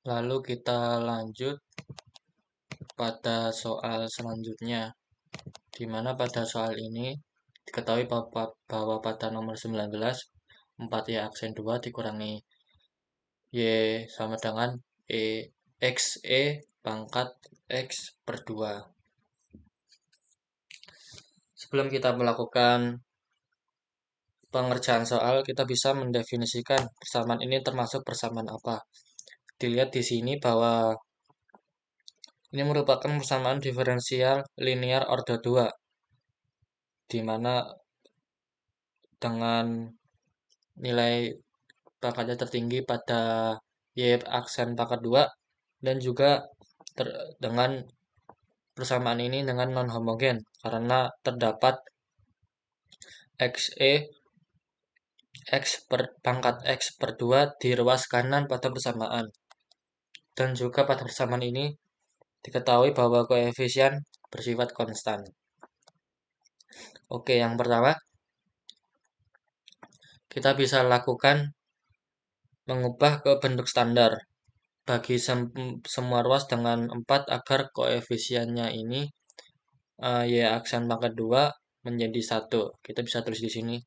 Lalu kita lanjut pada soal selanjutnya, di mana pada soal ini diketahui bahwa pada nomor 19, 4Y aksen 2 dikurangi Y sama dengan XE pangkat X per 2. Sebelum kita melakukan pengerjaan soal, kita bisa mendefinisikan persamaan ini termasuk persamaan apa. Dilihat di sini bahwa ini merupakan persamaan diferensial linear order 2, di mana dengan nilai pangkatnya tertinggi pada Y aksen pangkat 2 dan juga dengan persamaan ini dengan non-homogen karena terdapat XE X per pangkat X per 2 di ruas kanan pada persamaan. Dan juga pada persamaan ini diketahui bahwa koefisien bersifat konstan. Oke, yang pertama kita bisa lakukan mengubah ke bentuk standar bagi semua ruas dengan 4 agar koefisiennya ini Y aksen pangkat 2 menjadi 1. Kita bisa tulis di sini.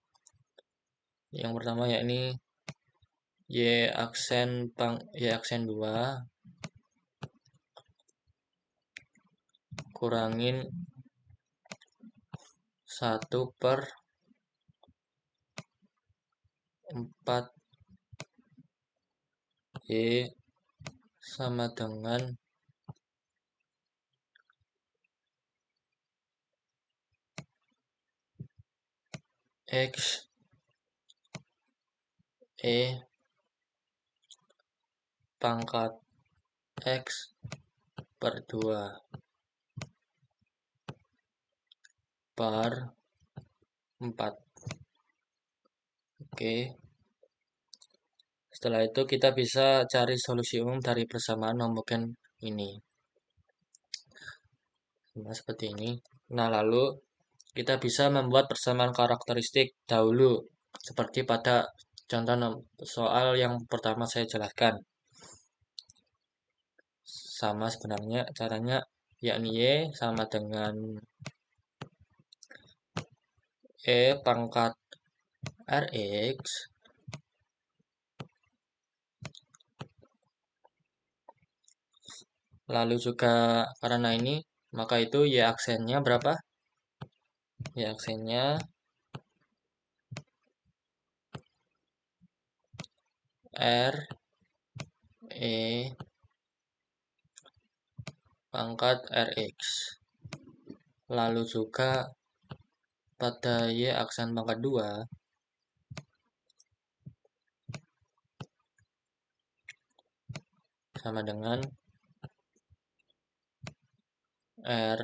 Yang pertama yakni Y aksen 2 kurangin 1 per 4 Y sama dengan X E pangkat X per 2 per 4. Oke. Setelah itu kita bisa cari solusi umum dari persamaan homogen ini. Nah, seperti ini. Nah, lalu kita bisa membuat persamaan karakteristik dahulu, seperti pada contoh soal yang pertama saya jelaskan. Sama sebenarnya caranya, yakni Y sama dengan E pangkat Rx lalu juga karena ini maka itu Y aksennya berapa? Y aksennya R E pangkat Rx. Lalu juga pada Y aksen pangkat 2 sama dengan R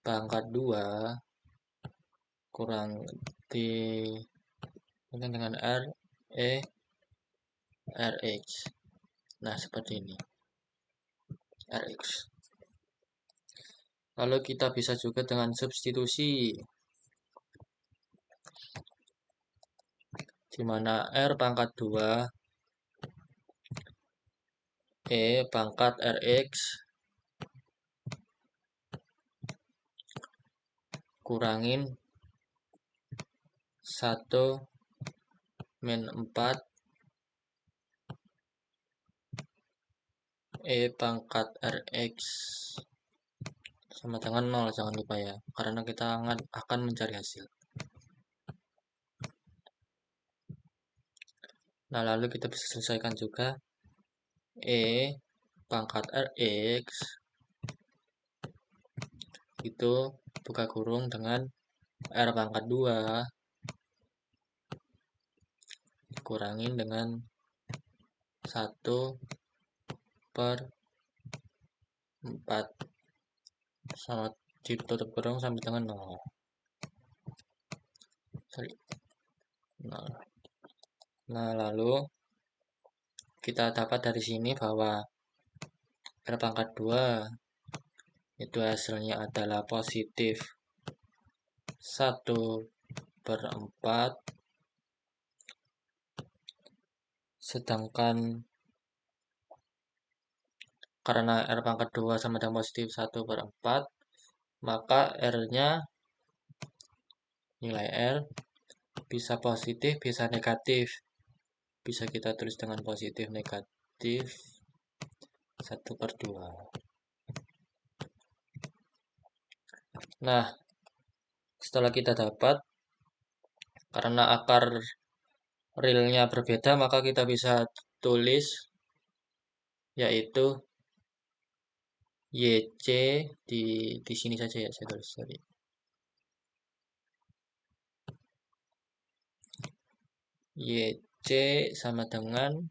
pangkat 2 kurang dengan R E Rx. Nah, seperti ini. Rx. Lalu kita bisa juga dengan substitusi, di mana R pangkat 2 E pangkat Rx kurangin 1 min 4 E pangkat Rx sama dengan 0, jangan lupa ya, karena kita akan mencari hasil. Nah, lalu kita bisa selesaikan juga E pangkat Rx itu buka kurung dengan R pangkat 2 dikurangin dengan 1 per 4 sama ditutup kurung sampai dengan 0. Nah, lalu kita dapat dari sini bahwa R pangkat 2 itu hasilnya adalah positif 1 per 4, sedangkan karena R pangkat 2 sama dengan positif 1/4, maka R-nya, nilai R, bisa positif, bisa negatif. Bisa kita tulis dengan positif, negatif, 1/2. Nah, setelah kita dapat, karena akar realnya berbeda, maka kita bisa tulis, yaitu YC di sini saja ya, saya tulis tadi. YC sama dengan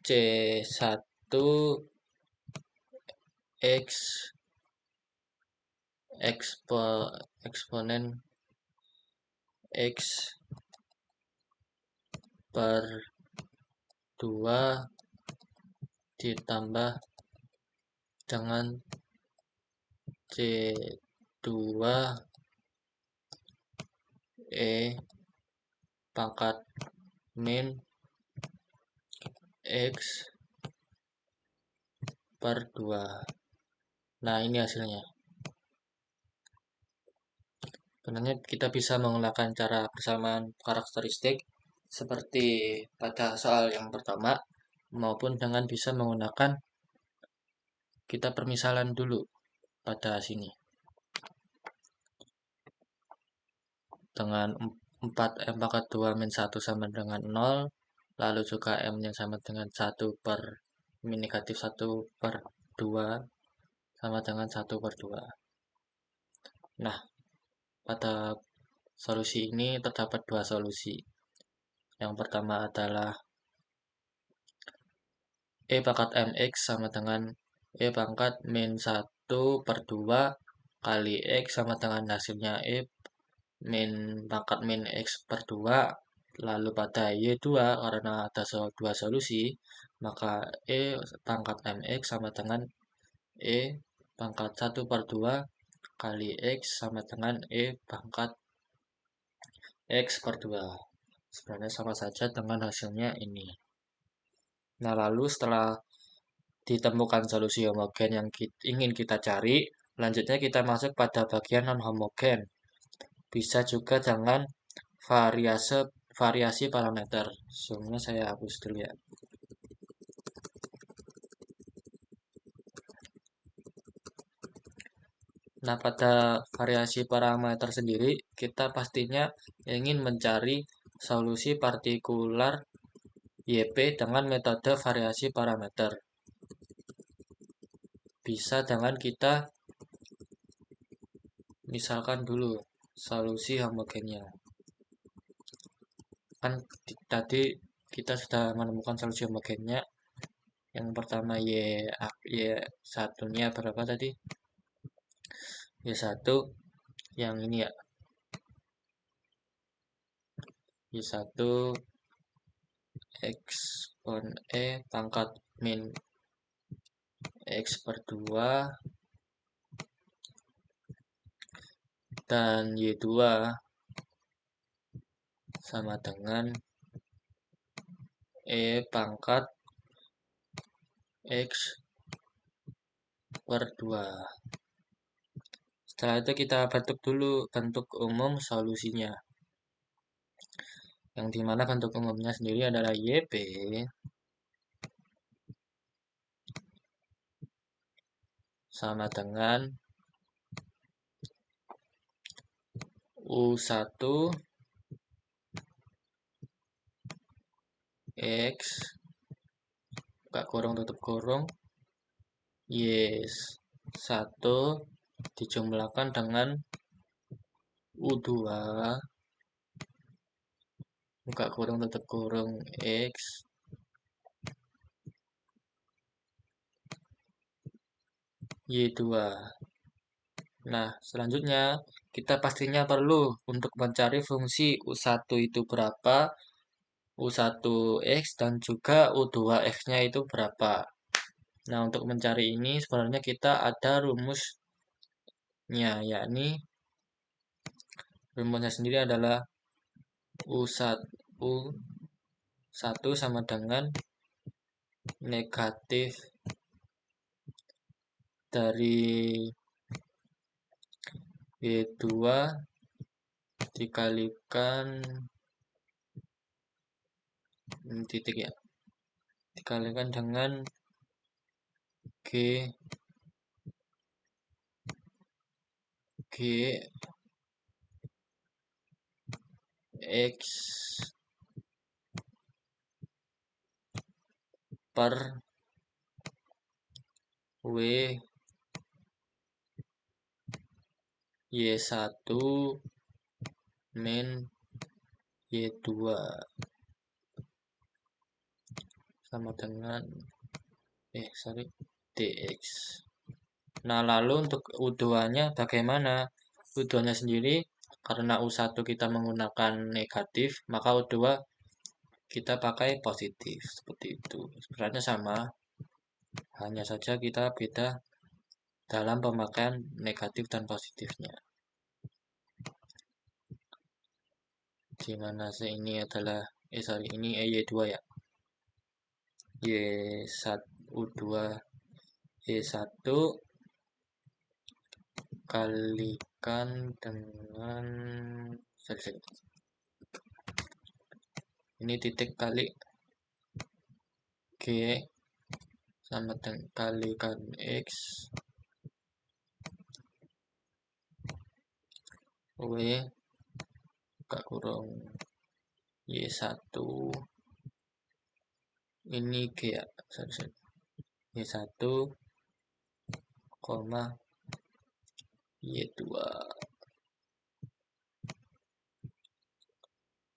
C1 X eksponen X per 2 ditambah dengan C2 pangkat min X per 2. Nah, ini hasilnya. Sebenarnya kita bisa menggunakan cara persamaan karakteristik seperti pada soal yang pertama, maupun dengan bisa menggunakan kita permisalan dulu pada sini. Dengan 4M pangkat 2 min 1 sama dengan 0, lalu juga M-nya sama dengan 1 per min negatif 1/2 sama dengan 1/2. Nah, pada solusi ini terdapat dua solusi. Yang pertama adalah E pangkat MX sama dengan E pangkat min 1/2 kali X sama dengan hasilnya E min pangkat min X per 2. Lalu pada Y2, karena ada dua solusi, maka E pangkat MX sama dengan E pangkat 1/2 kali X sama dengan E pangkat X per 2. Sebenarnya sama saja dengan hasilnya ini. Nah, lalu setelah ditemukan solusi homogen yang ingin kita cari, selanjutnya kita masuk pada bagian non-homogen. Bisa juga dengan variasi parameter. Sebelumnya saya hapus dulu ya. Nah, pada variasi parameter sendiri, kita pastinya ingin mencari solusi partikular YP dengan metode variasi parameter. Bisa dengan kita misalkan dulu solusi homogennya. Kan tadi kita sudah menemukan solusi homogennya. Yang pertama Y1-nya berapa tadi? Y1 yang ini ya. Y1 ekspon E pangkat min X per 2 dan Y2 sama dengan E pangkat X per 2. Setelah itu kita bentuk dulu bentuk umum solusinya. Yang dimana bentuk umumnya sendiri adalah YP sama dengan U1 X buka kurung tutup kurung Y1 dijumlahkan dengan U2 buka kurung tutup kurung X Y2. Nah, selanjutnya kita pastinya perlu untuk mencari fungsi U1 itu berapa, U1X dan juga U2X-nya itu berapa. Nah, untuk mencari ini sebenarnya kita ada rumusnya, yakni rumusnya sendiri adalah U1 sama dengan negatif dari Y2 dikalikan titik ya, dikalikan dengan G X per W Y1 min Y2 sama dengan dx. Nah, lalu untuk U2-nya bagaimana? U2-nya sendiri, karena U1 kita menggunakan negatif, maka U2 kita pakai positif. Seperti itu. Sebenarnya sama, hanya saja kita beda dalam pemakaian negatif dan positifnya. Dimana ini adalah ini Y2 ya. Y1 U2 Y1 kalikan dengan ini titik kali G sama dengan kalikan X W buka kurung Y1 ini G ya, Y1 koma Y2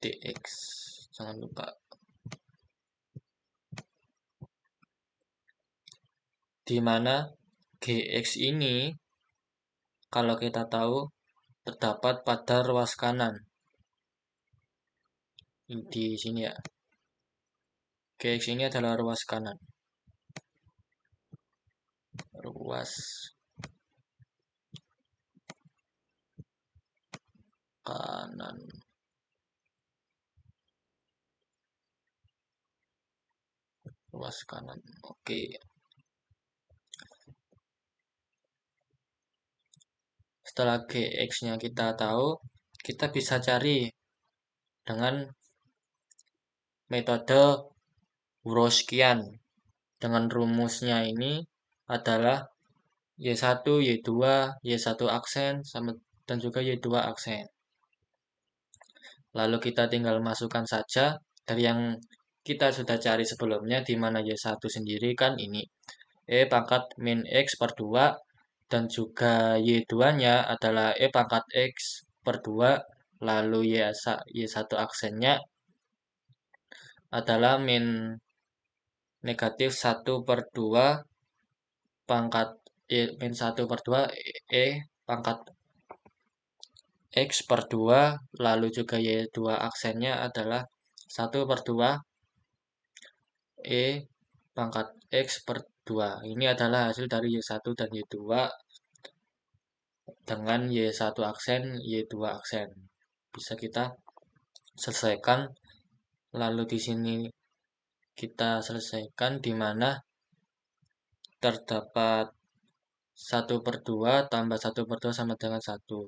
dx, jangan lupa. Dimana Gx ini kalau kita tahu terdapat pada ruas kanan di sini ya. Gx ini adalah ruas kanan, ruas kanan. Ruas kanan. Oke. Setelah Gx-nya kita tahu, kita bisa cari dengan metode Wrotskian. Dengan rumusnya ini adalah Y1, Y2, Y1 aksen, dan juga Y2 aksen. Lalu kita tinggal masukkan saja dari yang kita sudah cari sebelumnya, di mana Y1 sendiri kan ini E pangkat min X per 2, dan juga Y2-nya adalah E pangkat X per 2, lalu Y1 aksennya adalah min negatif 1 per 2 pangkat min 1 per 2 E pangkat X per 2, lalu juga Y2 aksennya adalah 1 per 2 E pangkat X per 2. Ini adalah hasil dari Y1 dan Y2 dengan Y1 aksen, Y2 aksen. Bisa kita selesaikan. Lalu di sini kita selesaikan di mana terdapat 1 per 2 tambah 1 per 2 sama dengan 1.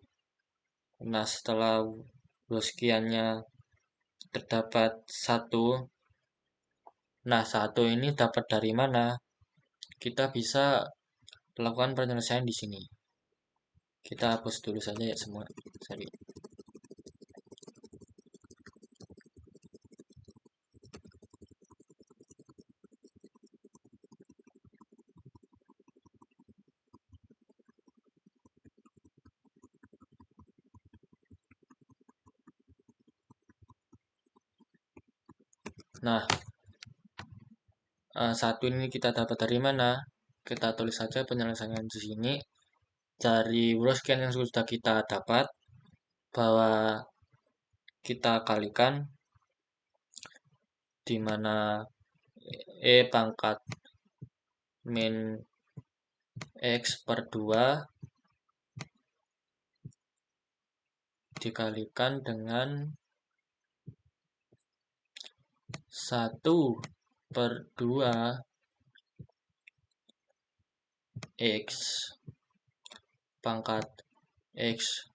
Nah, setelah Wrotskiannya terdapat 1. Nah, 1 ini dapat dari mana? Kita bisa lakukan penyelesaian di sini. Kita hapus dulu saja ya semua. Sorry. Nah, 1 ini kita dapat dari mana? Kita tulis saja penyelesaian di sini. Dari Wrotskian yang sudah kita dapat, bahwa kita kalikan di mana E pangkat min X per 2 dikalikan dengan 1/2 X pangkat X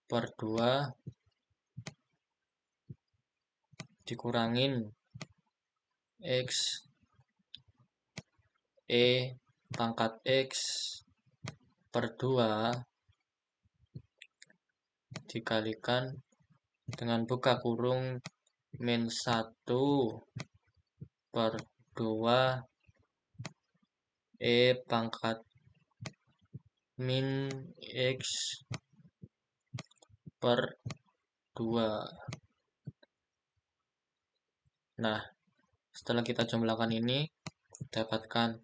per 2 dikurangin X pangkat X per 2 dikalikan dengan buka kurung min 1/2 pangkat min X per 2. Nah, setelah kita jumlahkan ini, dapatkan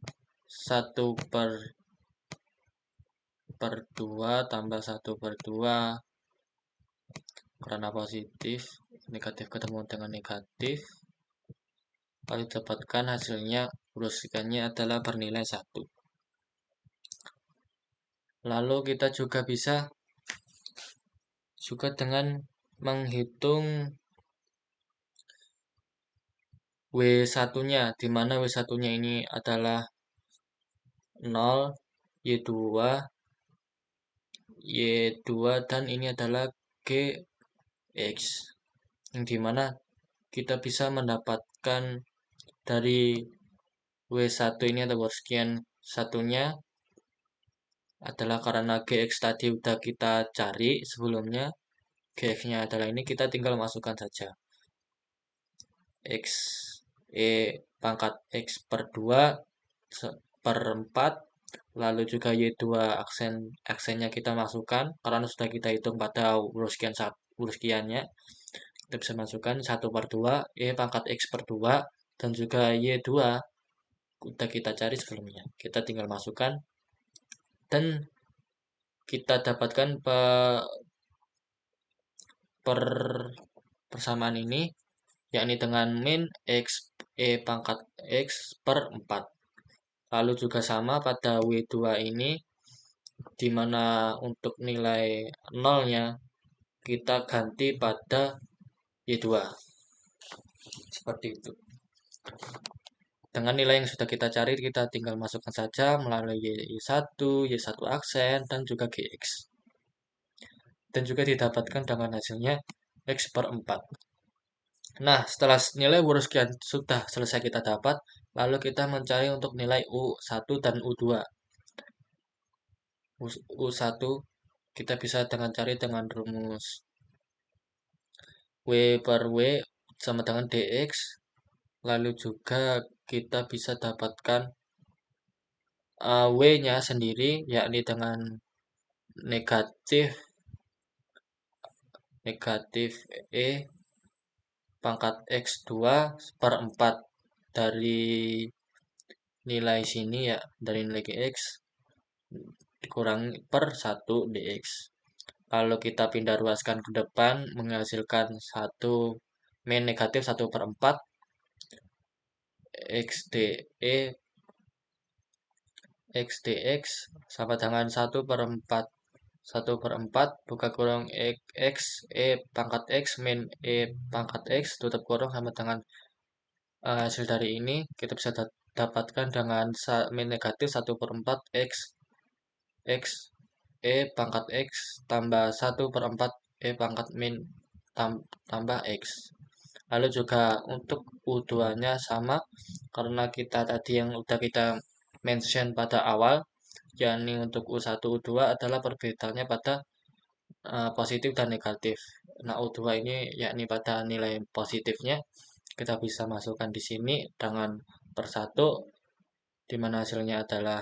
1/2 tambah 1/2 karena positif, negatif ketemu dengan negatif, lalu dapatkan hasilnya urusikannya adalah bernilai 1. Lalu kita juga bisa dengan menghitung W1-nya, di mana W1-nya ini adalah 0, Y2, dan ini adalah GX. Yang dimana kita bisa mendapatkan dari W1 ini atau worskian satunya adalah karena GX tadi udah kita cari sebelumnya. GX-nya adalah ini, kita tinggal masukkan saja. X pangkat X per 2 per 4, lalu juga Y2 aksennya kita masukkan karena sudah kita hitung pada uruskiannya. Kita bisa masukkan 1/2 pangkat X per 2 dan juga Y2 udah kita cari sebelumnya. Kita tinggal masukkan dan kita dapatkan persamaan ini, yakni dengan min X pangkat X per 4. Lalu juga sama pada W2 ini, di mana untuk nilai 0-nya kita ganti pada Y2. Seperti itu. Dengan nilai yang sudah kita cari, kita tinggal masukkan saja melalui Y1 aksen, dan juga GX. Dan juga didapatkan dengan hasilnya X per 4. Nah, setelah nilai uruskian sudah selesai kita dapat, lalu kita mencari untuk nilai U1 dan U2. U1 kita bisa cari dengan rumus W per W sama dengan DX. Lalu juga kita bisa dapatkan W-nya sendiri, yakni dengan negatif pangkat X2 per 4 dari nilai sini, ya, dari nilai GX dikurangi per 1 DX. Lalu kita pindah ruaskan ke depan, menghasilkan min negatif 1/4 XDX sama dengan 1/4 buka kurung X pangkat X min pangkat X tutup kurung sama dengan hasil dari ini kita bisa dapatkan dengan min negatif 1/4 X pangkat X tambah 1/4 pangkat min tambah X. Lalu juga untuk U2-nya sama, karena kita tadi yang udah kita mention pada awal, yakni untuk U1 U2 adalah perbedaannya pada positif dan negatif. Nah, U2 ini yakni pada nilai positifnya, kita bisa masukkan di sini dengan per 1, di mana hasilnya adalah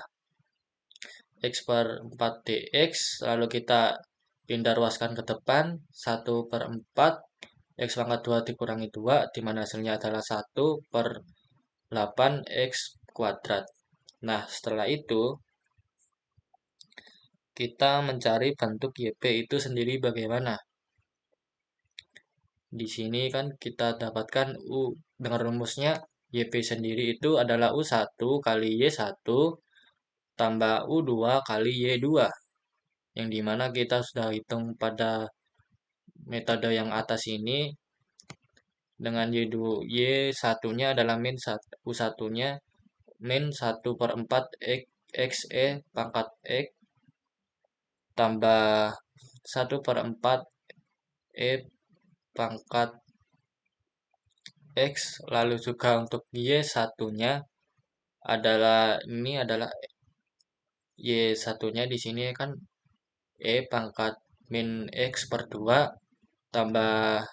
X per 4 DX, lalu kita pindah ruaskan ke depan, 1/4 X pangkat 2 dikurangi 2, di mana hasilnya adalah 1/8 X kuadrat. Nah, setelah itu, kita mencari bentuk YP itu sendiri bagaimana. Di sini kan kita dapatkan dengan rumusnya YP sendiri itu adalah U1 kali Y1 tambah U2 kali Y2. Yang dimana kita sudah hitung pada metode yang atas ini, dengan Y1-nya adalah U1-nya min 1/4 XE pangkat X tambah 1/4 E pangkat X, lalu juga untuk Y1-nya adalah Y1-nya di sini kan E pangkat min X per 2 tambah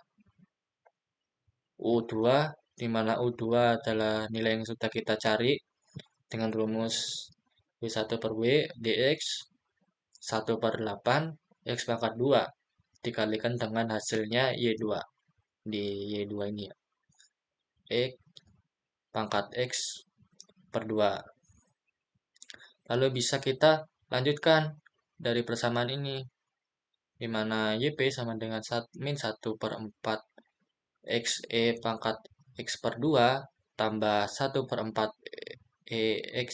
U2, di mana U2 adalah nilai yang sudah kita cari dengan rumus W1/W dx 1/8 X pangkat 2 dikalikan dengan hasilnya Y2 di Y2 ini ya. X pangkat X per 2. Lalu bisa kita lanjutkan dari persamaan ini, di mana YP sama dengan min 1/4 XE pangkat X per 2 tambah 1/4 X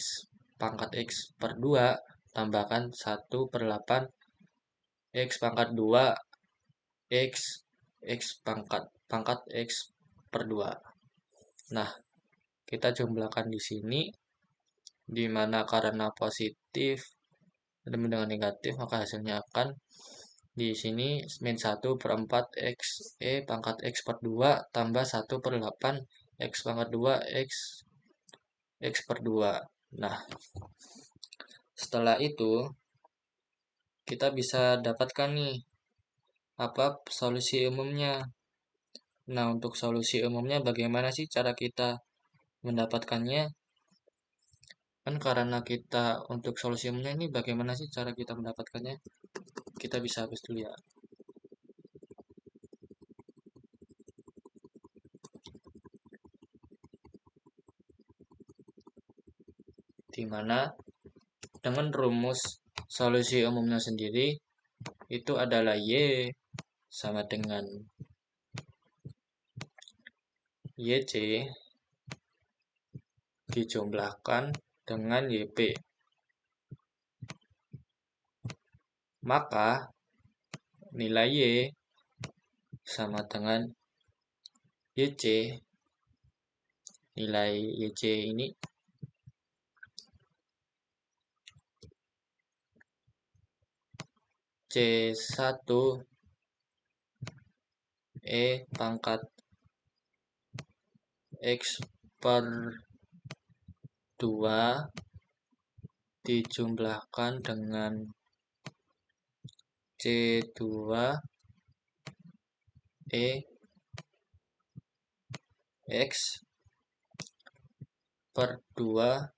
pangkat X per 2 tambahkan 1/8 X pangkat 2 X pangkat X per 2. Nah, kita jumlahkan di sini, di mana karena positif bertemu dengan negatif, maka hasilnya akan di sini min 1/4 X E pangkat X per 2 tambah 1/8 X pangkat 2 X per 2. Nah, setelah itu kita bisa dapatkan nih apa solusi umumnya. Nah, untuk solusi umumnya bagaimana sih cara kita mendapatkannya? Kan karena kita untuk solusi umumnya ini bagaimana sih cara kita mendapatkannya? Kita bisa hapus dulu ya. Di mana dengan rumus solusi umumnya sendiri itu adalah Y sama dengan YC dijumlahkan dengan YP. Maka nilai Y sama dengan YC. Nilai YC ini C1 E pangkat X per 2 dijumlahkan dengan C2 E X per 2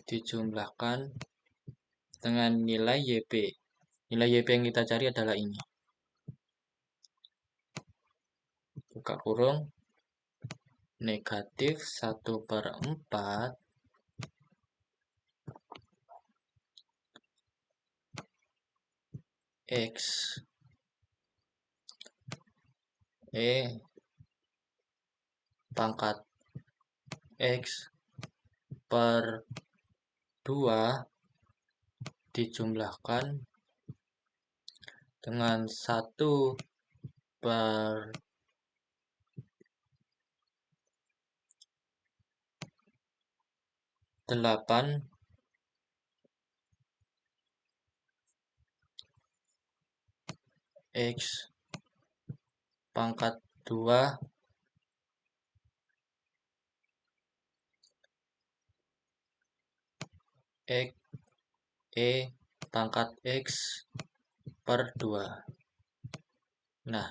dijumlahkan dengan nilai YP. Nilai YP yang kita cari adalah ini. Buka kurung, negatif 1/4 X E pangkat X per 2 dijumlahkan dengan 1/8 X pangkat 2 X E pangkat X per 2. Nah,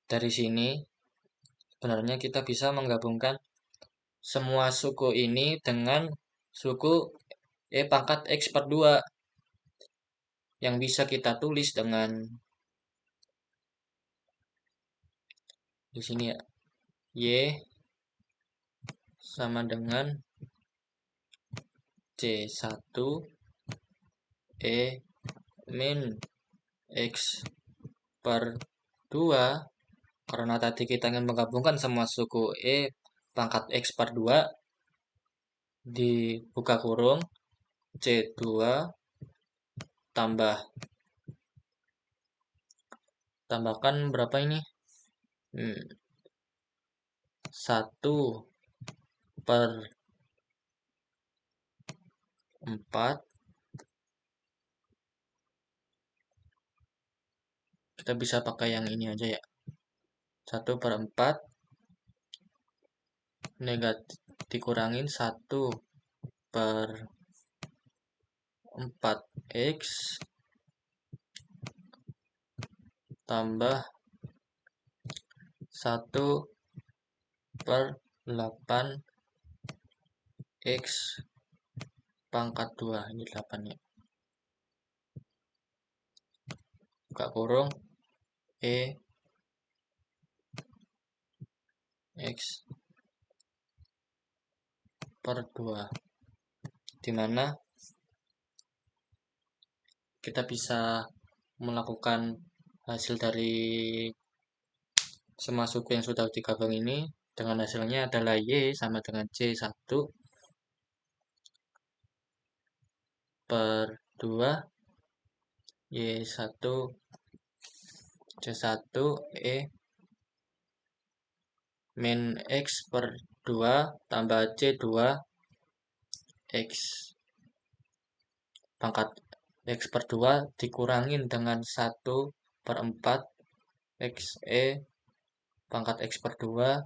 dari sini sebenarnya kita bisa menggabungkan semua suku ini dengan suku E pangkat X per 2 yang bisa kita tulis dengan di sini ya, Y sama dengan C1 E min X per 2, karena tadi kita ingin menggabungkan semua suku E pangkat X per 2, dibuka kurung C2 tambahkan berapa ini? 1/4, kita bisa pakai yang ini aja ya. 1/4 negatif dikurangin 1/4 X tambah 1/8 X pangkat 2. Ini 8 ya. Buka kurung E X per 2, dimana kita bisa melakukan hasil dari semua suku yang sudah digabung ini, dengan hasilnya adalah Y sama dengan C1/2 Y1 C1 E min X per 2 tambah C2 X pangkat X per 2 dikurangin dengan 1/4 X E pangkat X per 2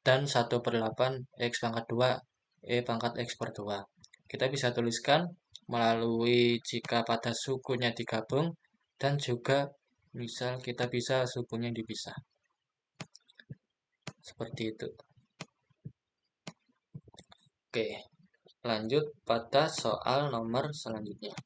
dan 1/8 X pangkat 2 E pangkat X per 2. Kita bisa tuliskan melalui jika pada sukunya digabung, dan juga misal kita bisa sukunya dipisah. Seperti itu. Oke, lanjut pada soal nomor selanjutnya.